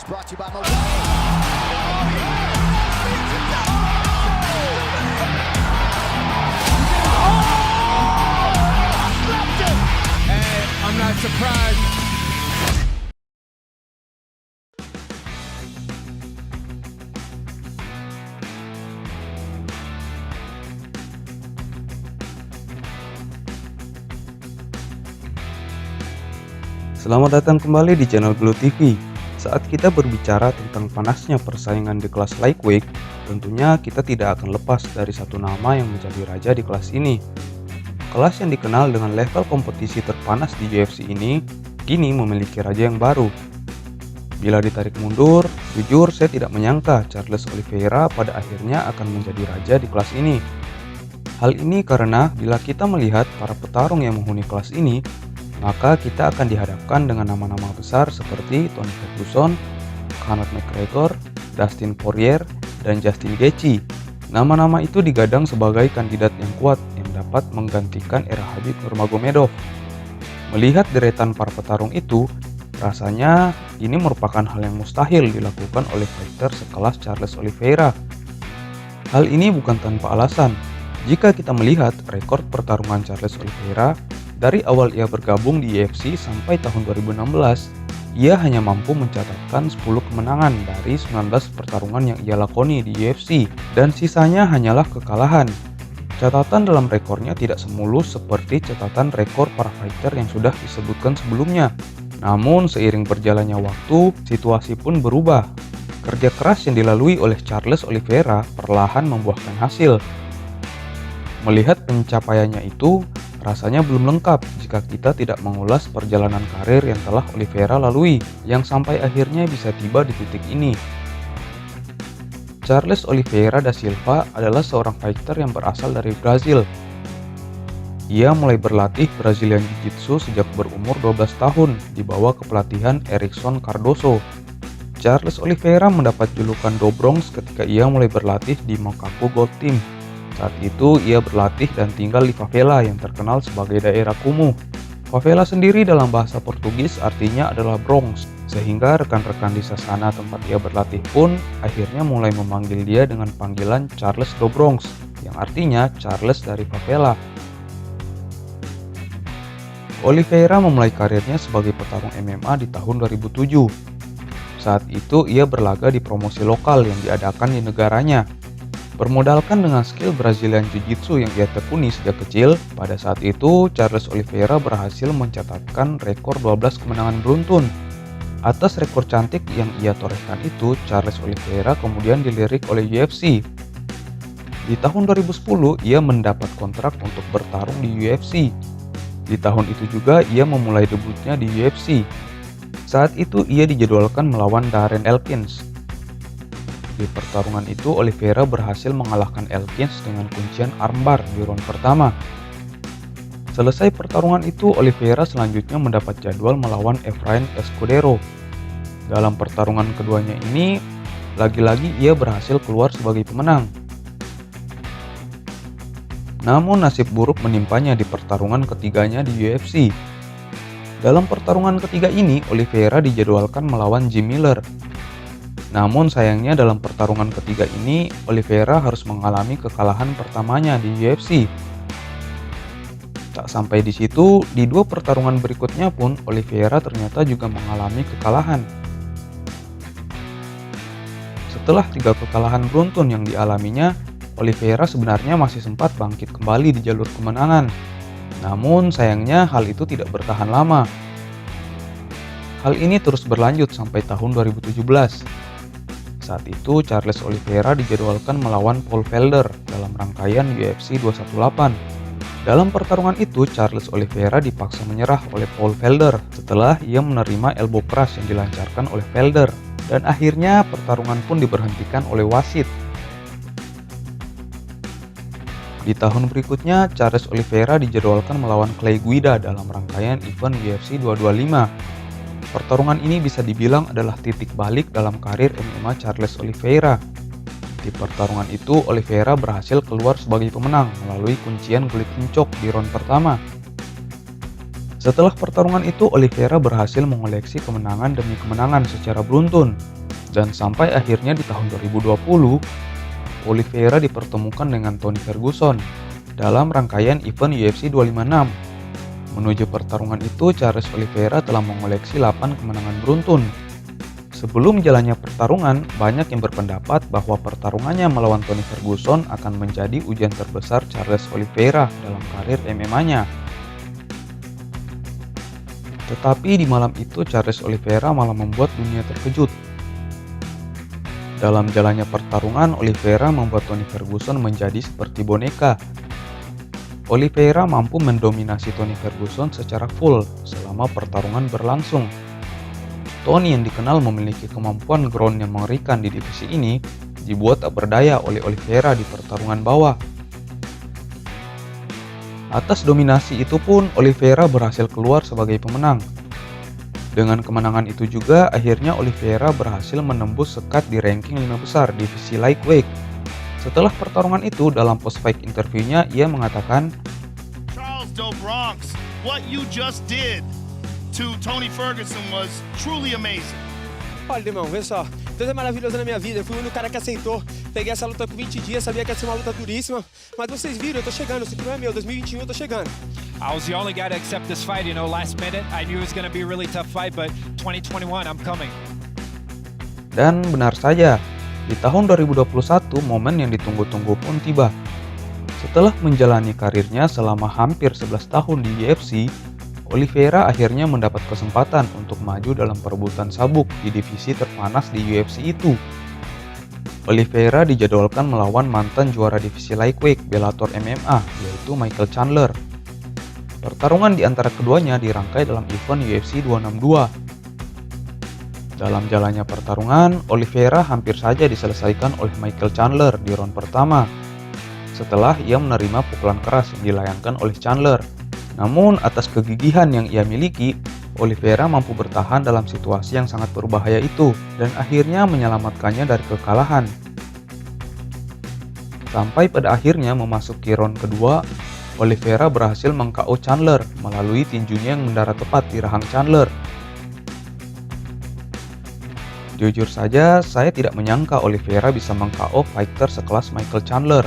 Brought to you by Mo. Oh, slapped it. Hey, I'm not surprised. Selamat datang kembali di channel Glow TV. Saat kita berbicara tentang panasnya persaingan di kelas lightweight, tentunya kita tidak akan lepas dari satu nama yang menjadi raja di kelas ini. Kelas yang dikenal dengan level kompetisi terpanas di UFC ini, kini memiliki raja yang baru. Bila ditarik mundur, jujur saya tidak menyangka Charles Oliveira pada akhirnya akan menjadi raja di kelas ini. Hal ini karena bila kita melihat para petarung yang menghuni kelas ini, maka kita akan dihadapkan dengan nama-nama besar seperti Tony Ferguson, Conor McGregor, Dustin Poirier, dan Justin Gaethje. Nama-nama itu digadang sebagai kandidat yang kuat yang dapat menggantikan era Khabib Nurmagomedov. Melihat deretan para petarung itu, rasanya ini merupakan hal yang mustahil dilakukan oleh fighter sekelas Charles Oliveira. Hal ini bukan tanpa alasan. Jika kita melihat rekor pertarungan Charles Oliveira, dari awal ia bergabung di UFC sampai tahun 2016, ia hanya mampu mencatatkan 10 kemenangan dari 19 pertarungan yang ia lakoni di UFC, dan sisanya hanyalah kekalahan. Catatan dalam rekornya tidak semulus seperti catatan rekor para fighter yang sudah disebutkan sebelumnya. Namun seiring berjalannya waktu, situasi pun berubah. Kerja keras yang dilalui oleh Charles Oliveira perlahan membuahkan hasil. Melihat pencapaiannya itu, rasanya belum lengkap jika kita tidak mengulas perjalanan karir yang telah Oliveira lalui, yang sampai akhirnya bisa tiba di titik ini. Charles Oliveira da Silva adalah seorang fighter yang berasal dari Brazil. Ia mulai berlatih Brazilian Jiu-Jitsu sejak berumur 12 tahun di bawah kepelatihan Erickson Cardoso. Charles Oliveira mendapat julukan Do Bronx ketika ia mulai berlatih di Macaco Gold Team. Saat itu ia berlatih dan tinggal di favela yang terkenal sebagai daerah kumuh. Favela sendiri dalam bahasa Portugis artinya adalah Bronx, sehingga rekan-rekan di sana tempat ia berlatih pun akhirnya mulai memanggil dia dengan panggilan Charles do Bronx, yang artinya Charles dari favela. Oliveira memulai karirnya sebagai petarung MMA di tahun 2007. Saat itu ia berlaga di promosi lokal yang diadakan di negaranya. Bermodalkan dengan skill Brazilian Jiu-Jitsu yang ia tekuni sejak kecil, pada saat itu Charles Oliveira berhasil mencatatkan rekor 12 kemenangan beruntun. Atas rekor cantik yang ia torehkan itu, Charles Oliveira kemudian dilirik oleh UFC. Di tahun 2010, ia mendapat kontrak untuk bertarung di UFC. Di tahun itu juga ia memulai debutnya di UFC. Saat itu ia dijadwalkan melawan Darren Elkins. Di pertarungan itu, Oliveira berhasil mengalahkan Elkins dengan kuncian armbar di round pertama. Selesai pertarungan itu, Oliveira selanjutnya mendapat jadwal melawan Efrain Escudero. Dalam pertarungan keduanya ini, lagi-lagi ia berhasil keluar sebagai pemenang. Namun nasib buruk menimpanya di pertarungan ketiganya di UFC. Dalam pertarungan ketiga ini, Oliveira dijadwalkan melawan Jim Miller. Namun sayangnya dalam pertarungan ketiga ini, Oliveira harus mengalami kekalahan pertamanya di UFC. Tak sampai di situ, di dua pertarungan berikutnya pun Oliveira ternyata juga mengalami kekalahan. Setelah 3 kekalahan beruntun yang dialaminya, Oliveira sebenarnya masih sempat bangkit kembali di jalur kemenangan. Namun sayangnya hal itu tidak bertahan lama. Hal ini terus berlanjut sampai tahun 2017. Saat itu Charles Oliveira dijadwalkan melawan Paul Felder dalam rangkaian UFC 218. Dalam pertarungan itu Charles Oliveira dipaksa menyerah oleh Paul Felder setelah ia menerima elbow crush yang dilancarkan oleh Felder, dan akhirnya pertarungan pun diberhentikan oleh wasit. Di tahun berikutnya Charles Oliveira dijadwalkan melawan Clay Guida dalam rangkaian event UFC 225. Pertarungan ini bisa dibilang adalah titik balik dalam karir MMA Charles Oliveira. Di pertarungan itu, Oliveira berhasil keluar sebagai pemenang melalui kuncian kulit encok di round pertama. Setelah pertarungan itu, Oliveira berhasil mengoleksi kemenangan demi kemenangan secara beruntun. Dan sampai akhirnya di tahun 2020, Oliveira dipertemukan dengan Tony Ferguson dalam rangkaian event UFC 256. Menuju pertarungan itu, Charles Oliveira telah mengoleksi 8 kemenangan beruntun. Sebelum jalannya pertarungan, banyak yang berpendapat bahwa pertarungannya melawan Tony Ferguson akan menjadi ujian terbesar Charles Oliveira dalam karir MMA-nya. Tetapi di malam itu, Charles Oliveira malah membuat dunia terkejut. Dalam jalannya pertarungan, Oliveira membuat Tony Ferguson menjadi seperti boneka. Oliveira mampu mendominasi Tony Ferguson secara full selama pertarungan berlangsung. Tony yang dikenal memiliki kemampuan ground yang mengerikan di divisi ini, dibuat tak berdaya oleh Oliveira di pertarungan bawah. Atas dominasi itu pun, Oliveira berhasil keluar sebagai pemenang. Dengan kemenangan itu juga, akhirnya Oliveira berhasil menembus sekat di ranking 5 besar divisi lightweight. Setelah pertarungan itu, dalam post-fight interviewnya, ia mengatakan, Charles Do Bronx, what you just did to Tony Ferguson was truly amazing. Olha, irmão, vê só. Deus é maravilhoso na minha vida. Eu fui o único cara que aceitou. Peguei essa luta por 20 dias, sabia que ia ser uma luta duríssima. Mas vocês viram, eu tô chegando. Isso aqui não é meu. 2021 eu tô chegando. I was the only guy to accept this fight, last minute. I knew it was going to be a really tough fight, but 2021, I'm coming. dan benar saja, di tahun 2021 momen yang ditunggu-tunggu pun tiba. Setelah menjalani karirnya selama hampir 11 tahun di UFC, Oliveira akhirnya mendapat kesempatan untuk maju dalam perebutan sabuk di divisi terpanas di UFC itu. Oliveira dijadwalkan melawan mantan juara divisi lightweight Bellator MMA, yaitu Michael Chandler. Pertarungan di antara keduanya dirangkai dalam event UFC 262. Dalam jalannya pertarungan, Oliveira hampir saja diselesaikan oleh Michael Chandler di round pertama, setelah ia menerima pukulan keras yang dilayangkan oleh Chandler. Namun, atas kegigihan yang ia miliki, Oliveira mampu bertahan dalam situasi yang sangat berbahaya itu dan akhirnya menyelamatkannya dari kekalahan. Sampai pada akhirnya memasuki round kedua, Oliveira berhasil meng-KO Chandler melalui tinjunya yang mendarat tepat di rahang Chandler. Jujur saja, saya tidak menyangka Oliveira bisa meng-KO fighter sekelas Michael Chandler.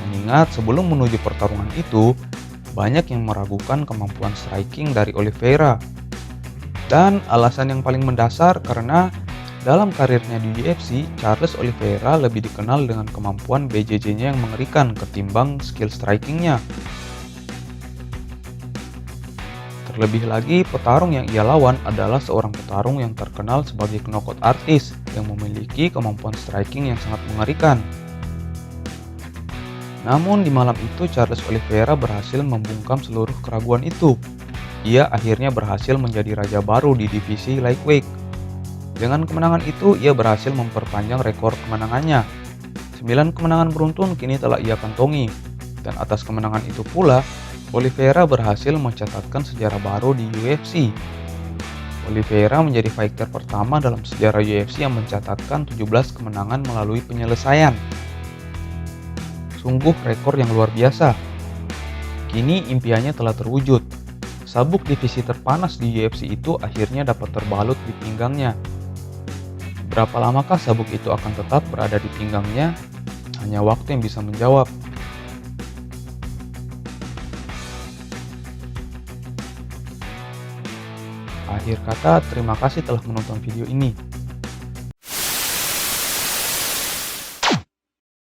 Mengingat sebelum menuju pertarungan itu, banyak yang meragukan kemampuan striking dari Oliveira. Dan alasan yang paling mendasar karena dalam karirnya di UFC, Charles Oliveira lebih dikenal dengan kemampuan BJJ-nya yang mengerikan ketimbang skill strikingnya. Terlebih lagi, petarung yang ia lawan adalah seorang petarung yang terkenal sebagai knockout artist yang memiliki kemampuan striking yang sangat mengerikan. Namun di malam itu Charles Oliveira berhasil membungkam seluruh keraguan itu. Ia akhirnya berhasil menjadi raja baru di divisi lightweight. Dengan kemenangan itu, ia berhasil memperpanjang rekor kemenangannya. 9 kemenangan beruntun kini telah ia kantongi. Dan atas kemenangan itu pula, Oliveira berhasil mencatatkan sejarah baru di UFC. Oliveira menjadi fighter pertama dalam sejarah UFC yang mencatatkan 17 kemenangan melalui penyelesaian. Sungguh rekor yang luar biasa. Kini impiannya telah terwujud. Sabuk divisi terpanas di UFC itu akhirnya dapat terbalut di pinggangnya. Berapa lamakah sabuk itu akan tetap berada di pinggangnya? Hanya waktu yang bisa menjawab. Akhir kata, terima kasih telah menonton video ini.